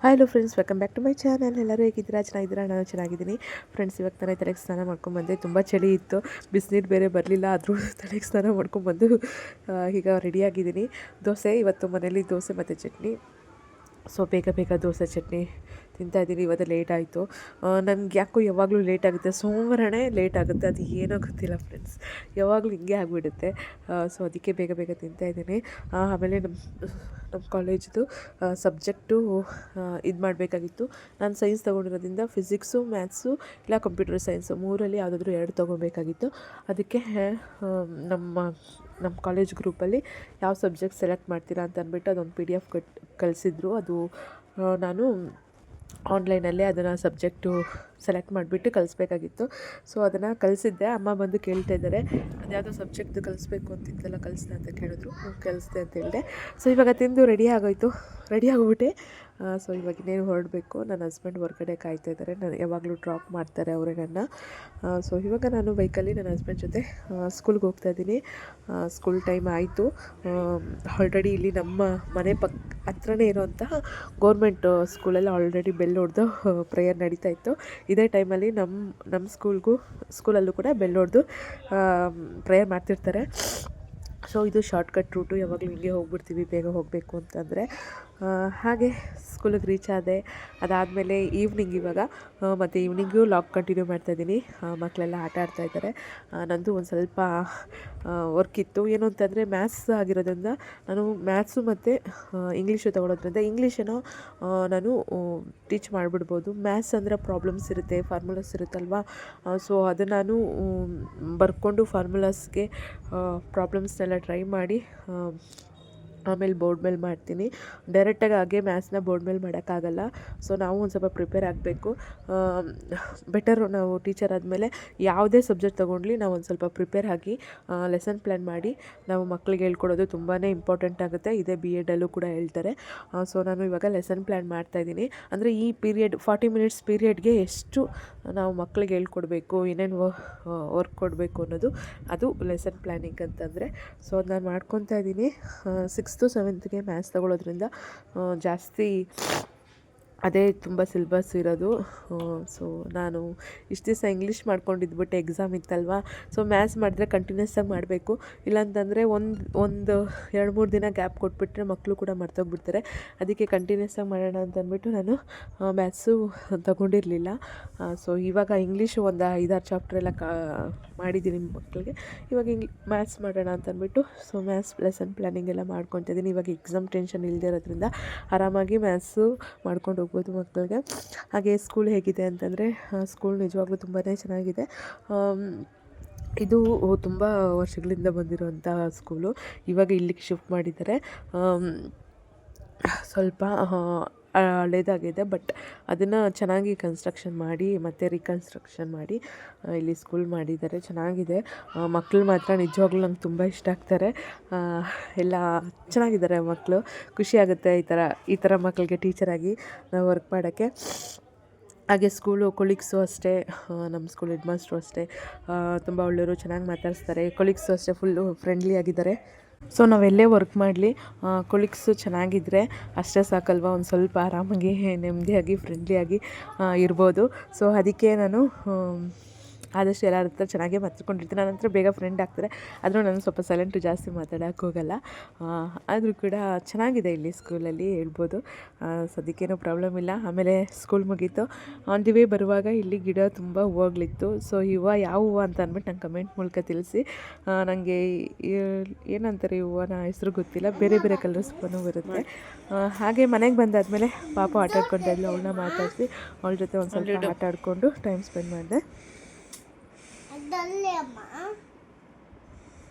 Hello friends, welcome back to my channel. ಎಲ್ಲರೂ ಹೇಗಿದ್ದೀರಾ? ಚೆನ್ನಾಗಿದ್ದೀರಾ? ನಾನು ಚೆನ್ನಾಗಿದ್ದೀನಿ ಫ್ರೆಂಡ್ಸ್. ಇವಾಗ ತಾನೇ ತಲೆಗೆ ಸ್ನಾನ ಮಾಡ್ಕೊಂಬಂದೆ. ತುಂಬ ಚಳಿ ಇತ್ತು, ಬಿಸಿನೀರು ಬೇರೆ ಬರಲಿಲ್ಲ. ಆದರೂ ತಲೆಗೆ ಸ್ನಾನ ಮಾಡ್ಕೊಂಬಂದು ಈಗ ರೆಡಿಯಾಗಿದ್ದೀನಿ. ದೋಸೆ ಇವತ್ತು ಮನೇಲಿ ದೋಸೆ ಮತ್ತು ಚಟ್ನಿ. ಸೊ ಬೇಗ ಬೇಗ ದೋಸೆ ಚಟ್ನಿ ತಿಂತಾಯಿದ್ದೀನಿ. ಇವತ್ತು ಲೇಟ್ ಆಯಿತು. ನನಗೆ ಯಾಕೋ ಯಾವಾಗಲೂ ಲೇಟ್ ಆಗುತ್ತೆ, ಸೋಮವಾರನೇ ಲೇಟ್ ಆಗುತ್ತೆ. ಅದು ಏನೋ ಗೊತ್ತಿಲ್ಲ ಫ್ರೆಂಡ್ಸ್, ಯಾವಾಗಲೂ ಹಿಂಗೆ ಆಗಿಬಿಡುತ್ತೆ. ಸೊ ಅದಕ್ಕೆ ಬೇಗ ಬೇಗ ತಿಂತಾಯಿದ್ದೀನಿ. ಆಮೇಲೆ ನಮ್ಮ ಕಾಲೇಜ್ದು ಸಬ್ಜೆಕ್ಟು ಇದು ಮಾಡಬೇಕಾಗಿತ್ತು. ನಾನು ಸೈನ್ಸ್ ತೊಗೊಂಡಿರೋದ್ರಿಂದ ಫಿಸಿಕ್ಸು, ಮ್ಯಾಥ್ಸು ಇಲ್ಲ ಕಂಪ್ಯೂಟರ್ ಸೈನ್ಸು ಮೂರಲ್ಲಿ ಯಾವುದಾದ್ರೂ 2 ತೊಗೊಬೇಕಾಗಿತ್ತು. ಅದಕ್ಕೆ ನಮ್ಮ ಕಾಲೇಜ್ ಗ್ರೂಪಲ್ಲಿ ಯಾವ ಸಬ್ಜೆಕ್ಟ್ ಸೆಲೆಕ್ಟ್ ಮಾಡ್ತೀರಾ ಅಂತ ಅಂದ್ಬಿಟ್ಟು ಅದೊಂದು PDF ಕಳಿಸಿದ್ರು. ಅದು ನಾನು ಆನ್ಲೈನಲ್ಲೇ ಅದನ್ನು ಸಬ್ಜೆಕ್ಟು ಸೆಲೆಕ್ಟ್ ಮಾಡಿಬಿಟ್ಟು ಕಳಿಸ್ಬೇಕಾಗಿತ್ತು. ಸೊ ಅದನ್ನು ಕಳಿಸಿದ್ದೆ. ಅಮ್ಮ ಬಂದು ಕೇಳ್ತಾ ಇದ್ದಾರೆ, ಅದು ಯಾವುದೋ ಸಬ್ಜೆಕ್ಟ್ದು ಕಳಿಸ್ಬೇಕು ಅಂತಿದ್ದಲ್ಲ, ಕಳಿಸ್ದೆ ಅಂತ ಕೇಳಿದ್ರು. ಕಳಿಸ್ದೆ ಅಂತ ಹೇಳಿದೆ. ಸೊ ಇವಾಗ ತಿಂದು ರೆಡಿ ಆಗಿಬಿಟ್ಟೆ. ಸೊ ಇವಾಗ ಇನ್ನೇನು ಹೊರಡಬೇಕು. ನನ್ನ ಹಸ್ಬೆಂಡ್ ಹೊರಗಡೆ ಕಾಯ್ತಾ ಇದ್ದಾರೆ. ನಾನು ಯಾವಾಗಲೂ ಡ್ರಾಪ್ ಮಾಡ್ತಾರೆ ಅವರೇ ನನ್ನ. ಸೊ ಇವಾಗ ನಾನು ಬೈಕಲ್ಲಿ ನನ್ನ ಹಸ್ಬೆಂಡ್ ಜೊತೆ ಸ್ಕೂಲ್ಗೆ ಹೋಗ್ತಾಯಿದ್ದೀನಿ. ಸ್ಕೂಲ್ ಟೈಮ್ ಆಯಿತು. ಆಲ್ರೆಡಿ ಇಲ್ಲಿ ನಮ್ಮ ಮನೆ ಹತ್ರನೇ ಇರೋಂತಹ ಗೌರ್ಮೆಂಟ್ ಸ್ಕೂಲಲ್ಲಿ ಆಲ್ರೆಡಿ ಬೆಲ್ ಹೊಡೆದು ಪ್ರೇಯರ್ ನಡೀತಾ ಇತ್ತು. ಇದೇ ಟೈಮಲ್ಲಿ ನಮ್ಮ ಸ್ಕೂಲಲ್ಲೂ ಕೂಡ ಬೆಲ್ ಹೊಡೆದು ಪ್ರೇಯರ್ ಮಾಡ್ತಿರ್ತಾರೆ. ಸೊ ಇದು ಶಾರ್ಟ್ಕಟ್ ರೂಟು. ಯಾವಾಗಲೂ ಹಿಂಗೆ ಹೋಗ್ಬಿಡ್ತೀವಿ ಬೇಗ ಹೋಗಬೇಕು ಅಂತಂದರೆ. ಹಾಗೆ ಸ್ಕೂಲಿಗೆ ರೀಚ್ ಆದೆ. ಅದಾದಮೇಲೆ ಈವ್ನಿಂಗ್ ಇವಾಗ ಮತ್ತು ಈವ್ನಿಂಗು ಲಾಗ್ ಕಂಟಿನ್ಯೂ ಮಾಡ್ತಾಯಿದ್ದೀನಿ. ಮಕ್ಕಳೆಲ್ಲ ಆಟ ಆಡ್ತಾಯಿದ್ದಾರೆ. ನಂದು ಒಂದು ಸ್ವಲ್ಪ ವರ್ಕ್ ಇತ್ತು. ಏನು ಅಂತಂದರೆ ಮ್ಯಾಥ್ಸ್ ಆಗಿರೋದ್ರಿಂದ ನಾನು ಮ್ಯಾಥ್ಸು ಮತ್ತು ಇಂಗ್ಲೀಷು ತೊಗೊಳೋದ್ರಿಂದ ಇಂಗ್ಲೀಷೇನೋ ನಾನು ಟೀಚ್ ಮಾಡಿಬಿಡ್ಬೋದು. ಮ್ಯಾಥ್ಸ್ ಅಂದರೆ ಪ್ರಾಬ್ಲಮ್ಸ್ ಇರುತ್ತೆ, ಫಾರ್ಮುಲಾಸ್ ಇರುತ್ತಲ್ವ. ಸೊ ಅದನ್ನು ನಾನು ಬರ್ಕೊಂಡು ಫಾರ್ಮುಲಾಸ್ಗೆ ಪ್ರಾಬ್ಲಮ್ಸ್ನೆಲ್ಲ ಟ್ರೈ ಮಾಡಿ ಆಮೇಲೆ ಬೋರ್ಡ್ ಮೇಲೆ ಮಾಡ್ತೀನಿ. ಡೈರೆಕ್ಟಾಗಿ ಹಾಗೆ ಮ್ಯಾಥ್ಸ್ನ ಬೋರ್ಡ್ ಮೇಲೆ ಮಾಡೋಕ್ಕಾಗಲ್ಲ. ಸೊ ನಾವು ಒಂದು ಸ್ವಲ್ಪ ಪ್ರಿಪೇರ್ ಆಗಬೇಕು. ಬೆಟರು ನಾವು ಟೀಚರ್ ಆದಮೇಲೆ ಯಾವುದೇ ಸಬ್ಜೆಕ್ಟ್ ತೊಗೊಂಡ್ಲಿ ನಾವು ಒಂದು ಸ್ವಲ್ಪ ಪ್ರಿಪೇರ್ ಆಗಿ ಲೆಸನ್ ಪ್ಲ್ಯಾನ್ ಮಾಡಿ ನಾವು ಮಕ್ಕಳಿಗೆ ಹೇಳ್ಕೊಡೋದು ತುಂಬಾ ಇಂಪಾರ್ಟೆಂಟ್ ಆಗುತ್ತೆ. ಇದೇ BEdಲ್ಲೂ ಕೂಡ ಹೇಳ್ತಾರೆ. ಸೊ ನಾನು ಇವಾಗ ಲೆಸನ್ ಪ್ಲ್ಯಾನ್ ಮಾಡ್ತಾಯಿದ್ದೀನಿ. ಅಂದರೆ ಈ 40 ಮಿನಿಟ್ಸ್ ಪೀರಿಯಡ್ಗೆ ಎಷ್ಟು ನಾವು ಮಕ್ಕಳಿಗೆ ಹೇಳ್ಕೊಡ್ಬೇಕು, ಏನೇನು ವರ್ಕ್ ಕೊಡಬೇಕು ಅನ್ನೋದು ಅದು ಲೆಸನ್ ಪ್ಲ್ಯಾನಿಂಗ್ ಅಂತಂದರೆ. ಸೊ ಅದು ನಾನು ಮಾಡ್ಕೊತಾ ಇದ್ದೀನಿ. 6th 7th ಮ್ಯಾಥ್ಸ್ ತೊಗೊಳೋದ್ರಿಂದ ಜಾಸ್ತಿ ಅದೇ ತುಂಬ ಸಿಲೆಬಸ್ ಇರೋದು. ಸೊ ನಾನು ಇಷ್ಟು ದಿವಸ ಇಂಗ್ಲೀಷ್ ಮಾಡ್ಕೊಂಡಿದ್ಬಿಟ್ಟು ಎಕ್ಸಾಮ್ ಇತ್ತಲ್ವ. ಸೊ ಮ್ಯಾಥ್ಸ್ ಮಾಡಿದ್ರೆ ಕಂಟಿನ್ಯೂಸ್ ಆಗಿ ಮಾಡಬೇಕು. ಇಲ್ಲಾಂತಂದರೆ ಒಂದು 2-3 ದಿನ ಗ್ಯಾಪ್ ಕೊಟ್ಬಿಟ್ರೆ ಮಕ್ಕಳು ಕೂಡ ಮರ್ತೋಗ್ಬಿಡ್ತಾರೆ. ಅದಕ್ಕೆ ಕಂಟಿನ್ಯೂಸ್ ಆಗಿ ಮಾಡೋಣ ಅಂತ ಅಂದ್ಬಿಟ್ಟು ನಾನು ಮ್ಯಾಥ್ಸು ತೊಗೊಂಡಿರಲಿಲ್ಲ. ಸೊ ಇವಾಗ ಇಂಗ್ಲೀಷು ಒಂದು 5-6 ಚಾಪ್ಟ್ರ್ ಎಲ್ಲ ಮಾಡಿದ್ದೀನಿ ಮಕ್ಕಳಿಗೆ. ಇವಾಗ ಮ್ಯಾಥ್ಸ್ ಮಾಡೋಣ ಅಂತ ಅಂದ್ಬಿಟ್ಟು ಸೊ ಮ್ಯಾಥ್ಸ್ ಲೆಸನ್ ಪ್ಲ್ಯಾನಿಂಗ್ ಎಲ್ಲ ಮಾಡ್ಕೊತಿದ್ದೀನಿ. ಇವಾಗ ಎಕ್ಸಾಮ್ ಟೆನ್ಷನ್ ಇಲ್ಲದೆ ಇರೋದ್ರಿಂದ ಆರಾಮಾಗಿ ಮ್ಯಾಥ್ಸು ಮಾಡ್ಕೊಂಡು ಹೋಗ್ಬೋದು ಮಕ್ಕಳಿಗೆ. ಹಾಗೆ ಸ್ಕೂಲ್ ಹೇಗಿದೆ ಅಂತಂದರೆ ಸ್ಕೂಲ್ ನಿಜವಾಗ್ಲೂ ತುಂಬಾ ಚೆನ್ನಾಗಿದೆ. ಇದು ತುಂಬ ವರ್ಷಗಳಿಂದ ಬಂದಿರುವಂಥ ಸ್ಕೂಲು. ಇವಾಗ ಇಲ್ಲಿಗೆ ಶಿಫ್ಟ್ ಮಾಡಿದ್ದಾರೆ. ಸ್ವಲ್ಪ ಹಳೇದಾಗಿದೆ, ಬಟ್ ಅದನ್ನು ಚೆನ್ನಾಗಿ ಕನ್ಸ್ಟ್ರಕ್ಷನ್ ಮಾಡಿ ಮತ್ತು ರೀಕನ್ಸ್ಟ್ರಕ್ಷನ್ ಮಾಡಿ ಇಲ್ಲಿ ಸ್ಕೂಲ್ ಮಾಡಿದ್ದಾರೆ. ಚೆನ್ನಾಗಿದೆ. ಮಕ್ಕಳು ಮಾತ್ರ ನಿಜವಾಗ್ಲೂ ನಂಗೆ ತುಂಬ ಇಷ್ಟ ಆಗ್ತಾರೆ. ಎಲ್ಲ ಚೆನ್ನಾಗಿದ್ದಾರೆ ಮಕ್ಕಳು. ಖುಷಿಯಾಗುತ್ತೆ ಈ ಥರ ಮಕ್ಕಳಿಗೆ ಟೀಚರಾಗಿ ನಾವು ವರ್ಕ್ ಮಾಡೋಕ್ಕೆ. ಹಾಗೆ ಸ್ಕೂಲು ಕೊಲೀಗ್ಸು ಅಷ್ಟೇ, ನಮ್ಮ ಸ್ಕೂಲ್ ಹೆಡ್ ಮಾಸ್ಟ್ರು ಅಷ್ಟೇ ತುಂಬ ಒಳ್ಳೆಯವರು, ಚೆನ್ನಾಗಿ ಮಾತಾಡಿಸ್ತಾರೆ. ಕೊಲೀಗ್ಸು ಅಷ್ಟೇ ಫುಲ್ಲು ಫ್ರೆಂಡ್ಲಿ ಆಗಿದ್ದಾರೆ. ಸೊ ನಾವೆಲ್ಲೇ ವರ್ಕ್ ಮಾಡಲಿ ಕೊಲೀಗ್ಸು ಚೆನ್ನಾಗಿದ್ದರೆ ಅಷ್ಟೇ ಸಾಕಲ್ವ, ಒಂದು ಸ್ವಲ್ಪ ಆರಾಮಾಗಿ ನೆಮ್ಮದಿಯಾಗಿ ಫ್ರೆಂಡ್ಲಿಯಾಗಿ ಇರ್ಬೋದು. ಸೊ ಅದಕ್ಕೆ ನಾನು ಆದಷ್ಟು ಎಲ್ಲರ ಹತ್ರ ಚೆನ್ನಾಗೇ ಮಾತಾಡ್ಕೊಂಡಿರ್ತೀನಿ. ನನ್ನ ಹತ್ರ ಬೇಗ ಫ್ರೆಂಡ್ ಆಗ್ತಾರೆ. ಆದರೂ ನಾನು ಸ್ವಲ್ಪ ಸೈಲೆಂಟು, ಜಾಸ್ತಿ ಮಾತಾಡೋಕ್ಕೆ ಹೋಗಲ್ಲ. ಆದರೂ ಕೂಡ ಚೆನ್ನಾಗಿದೆ ಇಲ್ಲಿ ಸ್ಕೂಲಲ್ಲಿ ಹೇಳ್ಬೋದು. ಸದ್ಯಕ್ಕೇನೂ ಪ್ರಾಬ್ಲಮ್ ಇಲ್ಲ. ಆಮೇಲೆ ಸ್ಕೂಲ್ ಮುಗೀತು. ಆನ್ ದಿ ವೇ ಬರುವಾಗ ಇಲ್ಲಿ ಗಿಡ ತುಂಬ ಹೂವುಗಳಿತ್ತು. ಸೊ ಯಾವ ಹೂವು ಅಂತ ಅಂದ್ಬಿಟ್ಟು ನಂಗೆ ಕಮೆಂಟ್ ಮೂಲಕ ತಿಳಿಸಿ. ನನಗೆ ಏನಂತಾರೆ ಈ ಹೂವನ ಹೆಸರು ಗೊತ್ತಿಲ್ಲ, ಬೇರೆ ಬೇರೆ ಕಲರ್ಸ್ ಹೂವನೂ ಬರುತ್ತೆ. ಹಾಗೆ ಮನೆಗೆ ಬಂದಾದಮೇಲೆ ಪಾಪ ಆಟ ಆಡ್ಕೊತಾ ಇದ್ಲು. ಅವಳನ್ನ ಮಾತಾಡಿಸಿ ಅವಳ ಜೊತೆ ಒಂದು ಸ್ವಲ್ಪ ಆಟ ಆಡಿಕೊಂಡು ಟೈಮ್ ಸ್ಪೆಂಡ್ ಮಾಡಿದೆ.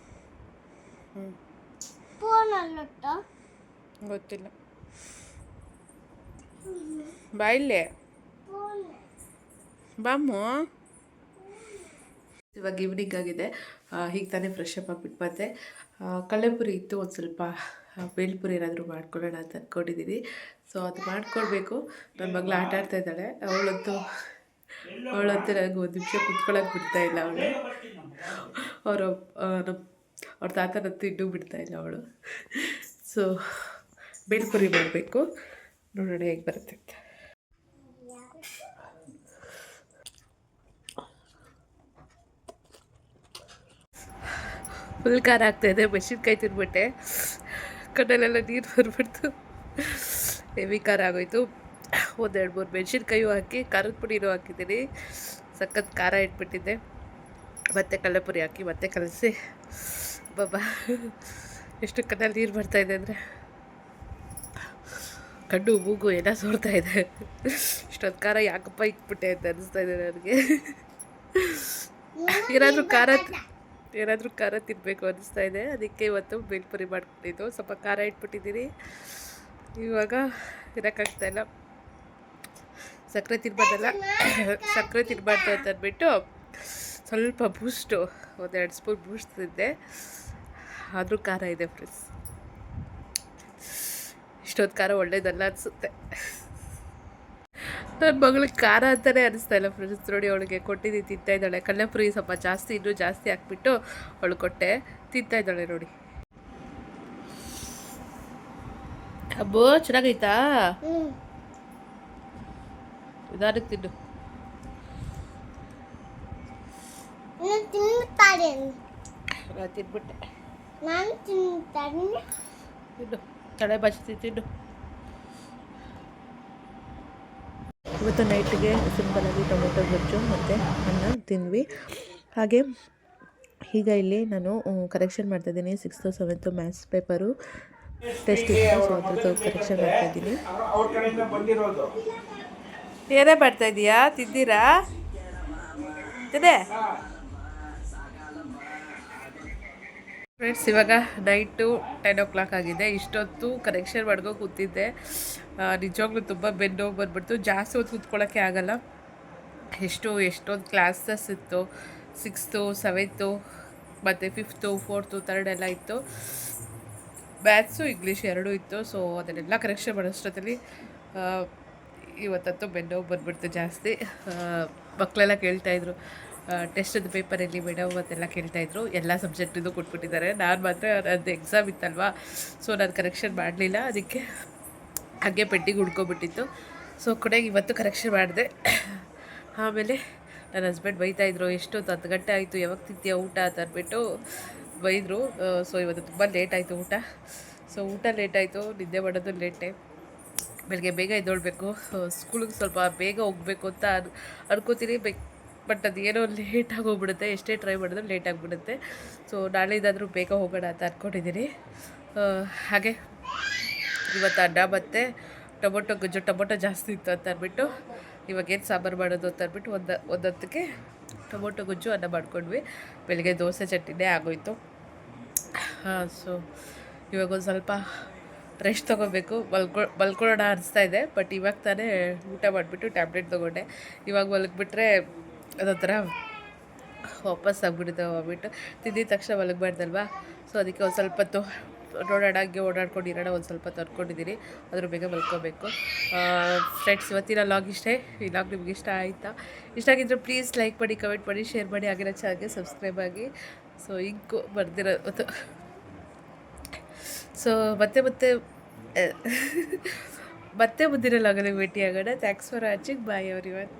ಗೊತ್ತಿಲ್ಲ, ಬಾಯಿಲ್ಲೇ ಬಾಮು. ಇವಾಗ ಈವ್ನಿಂಗ್ ಆಗಿದೆ. ಹೀಗೆ ತಾನೇ ಫ್ರೆಶ್ ಅಪ್ ಆಗಿಬಿಟ್ಟು ಮತ್ತೆ ಕಳ್ಳೆಪುರಿ ಇತ್ತು. ಒಂದು ಸ್ವಲ್ಪ ಬೇಲ್ಪುರಿ ಏನಾದರೂ ಮಾಡ್ಕೊಳ್ಳೋಣ ಅಂತ ಅಂದ್ಕೊಂಡಿದ್ದೀನಿ. ಸೊ ಅದು ಮಾಡ್ಕೊಳ್ಬೇಕು. ನನ್ನ ಮಗಳು ಆಟ ಆಡ್ತಾ ಇದ್ದಾಳೆ. ಅವಳಂತೂ ನನಗೆ ಒಂದು ನಿಮಿಷ ಕುತ್ಕೊಳ್ಳೋಕೆ ಬಿಡ್ತಾಯಿಲ್ಲ. ಅವಳು ಅವ್ರ ತಾತನಂತೂ ಇನ್ನೂ ಬಿಡ್ತಾಯಿಲ್ಲ ಅವಳು. ಸೊ ಬೇಲ್ಪುರಿ ಮಾಡಬೇಕು. ನೋಡೋಣ ಹೇಗೆ ಬರುತ್ತೆ ಅಂತ. ಫುಲ್ ಖಾರ ಆಗ್ತಾಯಿದೆ. ಮೆಣಸಿನ್ಕಾಯಿ ತಿನ್ಬಿಟ್ಟೆ, ಕಣ್ಣಲ್ಲೆಲ್ಲ ನೀರು ಬರ್ಬಿಡ್ತು, ಹೆವಿ ಖಾರ ಆಗೋಯ್ತು. ಒಂದೆರಡು ಮೂರು ಮೆಣಸಿನ್ಕಾಯು ಹಾಕಿ ಖಾರದ ಪುಡಿನೂ ಹಾಕಿದ್ದೀನಿ. ಸಖತ್ ಖಾರ ಇಟ್ಬಿಟ್ಟಿದ್ದೆ. ಮತ್ತೆ ಕಡಲೆಪುರಿ ಹಾಕಿ ಮತ್ತೆ ಕಲಸಿ ಬಾಬಾ ಎಷ್ಟು ಕಣ್ಣಲ್ಲಿ ನೀರು ಬರ್ತಾಯಿದೆ ಅಂದರೆ ಕಣ್ಣು ಮೂಗು ಏನೋ ಸೋರ್ತಾ ಇದೆ. ಇಷ್ಟೊಂದು ಖಾರ ಯಾಕಪ್ಪ ಇಟ್ಬಿಟ್ಟೆ ಅಂತ ಅನಿಸ್ತಾ ಇದೆ ನನಗೆ. ಏನಾದರೂ ಖಾರ ತಿನ್ನಬೇಕು ಅನಿಸ್ತಾ ಇದೆ. ಅದಕ್ಕೆ ಇವತ್ತು ಬೇಲ್ಪುರಿ ಮಾಡ್ಕೊಂಡಿದ್ದು. ಸ್ವಲ್ಪ ಖಾರ ಇಟ್ಬಿಟ್ಟಿದ್ದೀನಿ. ಇವಾಗ ಇರೋಕ್ಕಾಗ್ತಾಯಿಲ್ಲ. ಸಕ್ಕರೆ ತಿನ್ನಬಾರ್ದು ಅಂತ ಅಂದ್ಬಿಟ್ಟು ಸ್ವಲ್ಪ ಬೂಸ್ಟು, ಒಂದೆರಡು ಸ್ಪೂನ್ ಬೂಸ್ಟ್ ತಿಂದೆ. ಆದರೂ ಖಾರ ಇದೆ ಫ್ರೆಂಡ್ಸ್. ಇಷ್ಟೊಂದು ಖಾರ ಒಳ್ಳೇದಲ್ಲ ಅನಿಸುತ್ತೆ. ನನ್ನ ಮಗಳಿಗೆ ಖಾರ ಅಂತಲೇ ಅನಿಸ್ತಾ ಇಲ್ಲ ಫ್ರೆಂಡ್ಸ್. ನೋಡಿ, ಅವಳಿಗೆ ಕೊಟ್ಟಿದ್ದು ತಿಂತಾಯಿದ್ದಾಳೆ. ಕಡಲೆಪುರಿ ಸ್ವಲ್ಪ ಇನ್ನೂ ಜಾಸ್ತಿ ಹಾಕ್ಬಿಟ್ಟು ಅವಳು ಕೊಟ್ಟೆ, ತಿಂತಾಯಿದ್ದಾಳೆ ನೋಡಿ. ಅಬ್ಬೋ ಚೆನ್ನಾಗೈತಾ? ನಿಧಾನಕ್ಕೆ ತಿನ್ನು. ತಿನ್ಬಿಟ್ಟೆ. ತಿನ್ನು, ತಲೆ ಬಾಚಿ ತಿನ್ನು. ಇವತ್ತು ನೈಟ್ಗೆ ಸಿಂಪಲಾಗಿ ಟೊಮೊಟೊ ಗೊಜ್ಜು ಮತ್ತು ಅನ್ನ ತಿಂದ್ವಿ. ಹಾಗೆ ಈಗ ಇಲ್ಲಿ ನಾನು ಕರೆಕ್ಷನ್ ಮಾಡ್ತಾಯಿದ್ದೀನಿ. 6th 7th maths paper test ಇತ್ತು. ಸೊ ಅದ್ರದ್ದು ಕರೆಕ್ಷನ್ ಮಾಡ್ತಾಯಿದ್ದೀನಿ. ಏನೇ ಮಾಡ್ತಾಯಿದ್ದೀಯಾ? ತಿಂದಿರಾ? ತಿಂದೆ ಫ್ರೆಂಡ್ಸ್. ಇವಾಗ ನೈಟು 10 o'clock ಆಗಿದೆ. ಇಷ್ಟೊತ್ತು ಕರೆಕ್ಷನ್ ಮಾಡ್ಕೊ ಕೂತಿದ್ದೆ. ನಿಜವಾಗ್ಲೂ ತುಂಬ ಬೆನ್ನೋಗಿ ಬಂದ್ಬಿಡ್ತು. ಜಾಸ್ತಿ ಹೊತ್ತು ಕೂತ್ಕೊಳ್ಳೋಕ್ಕೆ ಆಗಲ್ಲ. ಎಷ್ಟೊಂದು ಕ್ಲಾಸಸ್ ಇತ್ತು. 6th 7th ಮತ್ತು 5th 4th 3rd ಎಲ್ಲ ಇತ್ತು. ಮ್ಯಾಥ್ಸು ಇಂಗ್ಲೀಷ್ ಎರಡೂ ಇತ್ತು. ಸೊ ಅದನ್ನೆಲ್ಲ ಕರೆಕ್ಷನ್ ಮಾಡೋಷ್ಟೊತ್ತಲ್ಲಿ ಇವತ್ತಂತೂ ಬೆನ್ನೋಗಿ ಬಂದ್ಬಿಡ್ತು ಜಾಸ್ತಿ. ಮಕ್ಕಳೆಲ್ಲ ಕೇಳ್ತಾಯಿದ್ರು, ಟೆಸ್ಟದ್ದು ಪೇಪರಲ್ಲಿ ಮೇಡಮ್ ಅಂತೆಲ್ಲ ಕೇಳ್ತಾಯಿದ್ರು. ಎಲ್ಲ ಸಬ್ಜೆಕ್ಟಿಂದು ಕೊಟ್ಬಿಟ್ಟಿದ್ದಾರೆ. ನಾನು ಮಾತ್ರ ಅದು ಎಕ್ಸಾಮ್ ಇತ್ತಲ್ವಾ, ಸೊ ನಾನು ಕರೆಕ್ಷನ್ ಮಾಡಲಿಲ್ಲ. ಅದಕ್ಕೆ ಹಾಗೆ ಪೆಂಡಿಂಗ್ ಉಳ್ಕೊಬಿಟ್ಟಿತ್ತು. ಸೊ ಕೊನೆಗೆ ಇವತ್ತು ಕರೆಕ್ಷನ್ ಮಾಡಿದೆ. ಆಮೇಲೆ ನನ್ನ ಹಸ್ಬೆಂಡ್ ಬೈತಾಯಿದ್ರು, ಎಷ್ಟೊತ್ತು 10 ಗಂಟೆ ಆಯಿತು, ಯಾವಾಗ ತಿಂತೀಯ ಊಟ ಅಂತ ಅಂದ್ಬಿಟ್ಟು ಬೈದರು. ಸೊ ಇವತ್ತು ತುಂಬ ಲೇಟ್ ಆಯಿತು ಊಟ. ಸೊ ಊಟ ಲೇಟಾಯಿತು, ನಿದ್ದೆ ಮಾಡೋದು ಲೇಟೆ. ಬೆಳಗ್ಗೆ ಬೇಗ ಎದ್ದೊಳ್ಬೇಕು, ಸ್ಕೂಲಿಗೆ ಸ್ವಲ್ಪ ಬೇಗ ಹೋಗಬೇಕು ಅಂತ ಅನ್ಕೋತೀನಿ. ಬಟ್ ಅದು ಏನೋ ಲೇಟಾಗಿ ಹೋಗ್ಬಿಡುತ್ತೆ. ಎಷ್ಟೇ ಟ್ರೈ ಮಾಡಿದ್ರು ಲೇಟ್ ಆಗಿಬಿಡುತ್ತೆ. ಸೊ ನಾಳೆದಾದರೂ ಬೇಗ ಹೋಗೋಣ ಅಂತ ಅಂದ್ಕೊಂಡಿದ್ದೀನಿ. ಹಾಗೆ ಇವತ್ತು ಅನ್ನ ಮತ್ತು ಟೊಮೊಟೊ ಗೊಜ್ಜು, ಟೊಮೊಟೊ ಜಾಸ್ತಿ ಇತ್ತು ಅಂತ ಅಂದ್ಬಿಟ್ಟು ಇವಾಗೇನು ಸಾಂಬಾರು ಮಾಡೋದು ಅಂತ ಅಂದ್ಬಿಟ್ಟು ಒಂದೊತ್ತಿಗೆ ಟೊಮೊಟೊ ಗೊಜ್ಜು ಅನ್ನ ಮಾಡ್ಕೊಂಡ್ವಿ. ಬೆಳಗ್ಗೆ ದೋಸೆ ಚಟ್ನಿನೇ ಆಗೋಯ್ತು. ಸೊ ಇವಾಗ ಒಂದು ಸ್ವಲ್ಪ ರೆಸ್ಟ್ ತೊಗೋಬೇಕು, ಮಲ್ಕೊಳ್ಳೋಣ ಅನಿಸ್ತಾ ಇದೆ. ಬಟ್ ಇವಾಗ ತಾನೇ ಊಟ ಮಾಡಿಬಿಟ್ಟು ಟ್ಯಾಬ್ಲೆಟ್ ತೊಗೊಂಡೆ. ಇವಾಗ ಮಲಗಿಬಿಟ್ರೆ ಅದೊಂಥರ ವಾಪಸ್ ಆಗಿಬಿಡುತ್ತೆ ವಾಮಿಟ್. ತಿಂದಿದ ತಕ್ಷಣ ಮಲಗಬಾರ್ದಲ್ವಾ. ಸೊ ಅದಕ್ಕೆ ಒಂದು ಸ್ವಲ್ಪ ಹೊತ್ತು ನೋಡೋಣ, ಹಂಗೆ ಓಡಾಡ್ಕೊಂಡು ಇರೋಣ. ಒಂದು ಸ್ವಲ್ಪ ತರ್ಕೊಂಡಿದ್ದೀನಿ, ಅದ್ರ ಬೇಗ ಮಲ್ಕೋಬೇಕು. ಫ್ರೆಂಡ್ಸ್, ಇವತ್ತಿನ ಲಾಗ್ ಇಷ್ಟೇ. ಈ ಲಾಗ್ ನಿಮ್ಗೆ ಇಷ್ಟ ಆಯಿತಾ? ಇಷ್ಟ ಆಗಿದ್ರೆ ಪ್ಲೀಸ್ ಲೈಕ್ ಮಾಡಿ, ಕಮೆಂಟ್ ಮಾಡಿ, ಶೇರ್ ಮಾಡಿ. ಹಾಗೆ ಚಾನಲ್ಗೆ ಸಬ್ಸ್ಕ್ರೈಬ್ ಆಗಿ. So ink ಬರ್ದಿರೋದು. ಸೊ ಮತ್ತೆ ಮುಂದಿನ ಲಾಗಲ್ಲಿ ಭೇಟಿಯಾಗೋಣ. Thanks for watching. Bye everyone.